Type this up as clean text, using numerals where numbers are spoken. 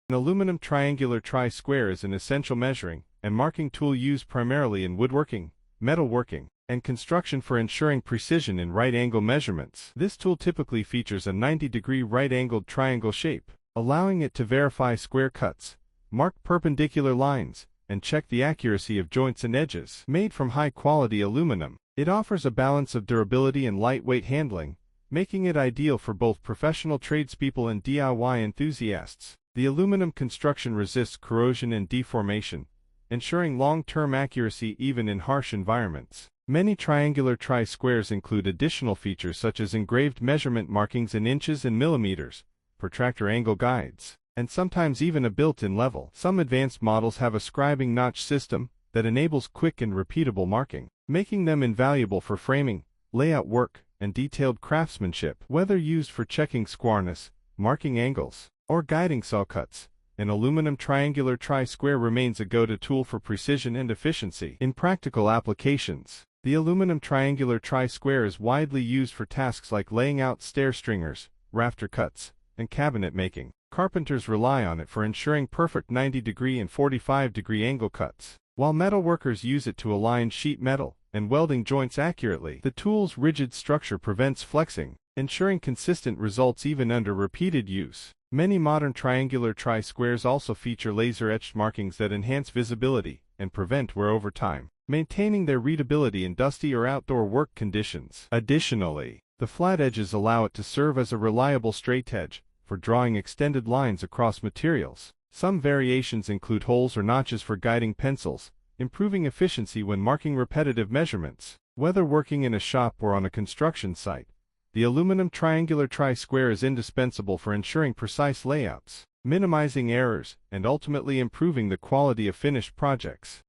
An aluminum triangular tri-square is an essential measuring and marking tool used primarily in woodworking, metalworking, and construction for ensuring precision in right-angle measurements. This tool typically features a 90-degree right-angled triangle shape, allowing it to verify square cuts, mark perpendicular lines, and check the accuracy of joints and edges. Made from high-quality aluminum, it offers a balance of durability and lightweight handling, making it ideal for both professional tradespeople and DIY enthusiasts. The aluminum construction resists corrosion and deformation, ensuring long-term accuracy even in harsh environments. Many triangular tri-squares include additional features such as engraved measurement markings in inches and millimeters, protractor angle guides, and sometimes even a built-in level. Some advanced models have a scribing notch system that enables quick and repeatable marking, making them invaluable for framing, layout work, and detailed craftsmanship. Whether used for checking squareness, marking angles, or guiding saw cuts, an aluminum triangular tri-square remains a go-to tool for precision and efficiency. In practical applications, the aluminum triangular tri-square is widely used for tasks like laying out stair stringers, rafter cuts, and cabinet making. Carpenters rely on it for ensuring perfect 90-degree and 45-degree angle cuts, while metalworkers use it to align sheet metal and welding joints accurately. The tool's rigid structure prevents flexing, ensuring consistent results even under repeated use. Many modern triangular tri-squares also feature laser-etched markings that enhance visibility and prevent wear over time, maintaining their readability in dusty or outdoor work conditions. Additionally, the flat edges allow it to serve as a reliable straightedge for drawing extended lines across materials. Some variations include holes or notches for guiding pencils, improving efficiency when marking repetitive measurements. Whether working in a shop or on a construction site, the aluminum triangular tri-square is indispensable for ensuring precise layouts, minimizing errors, and ultimately improving the quality of finished projects.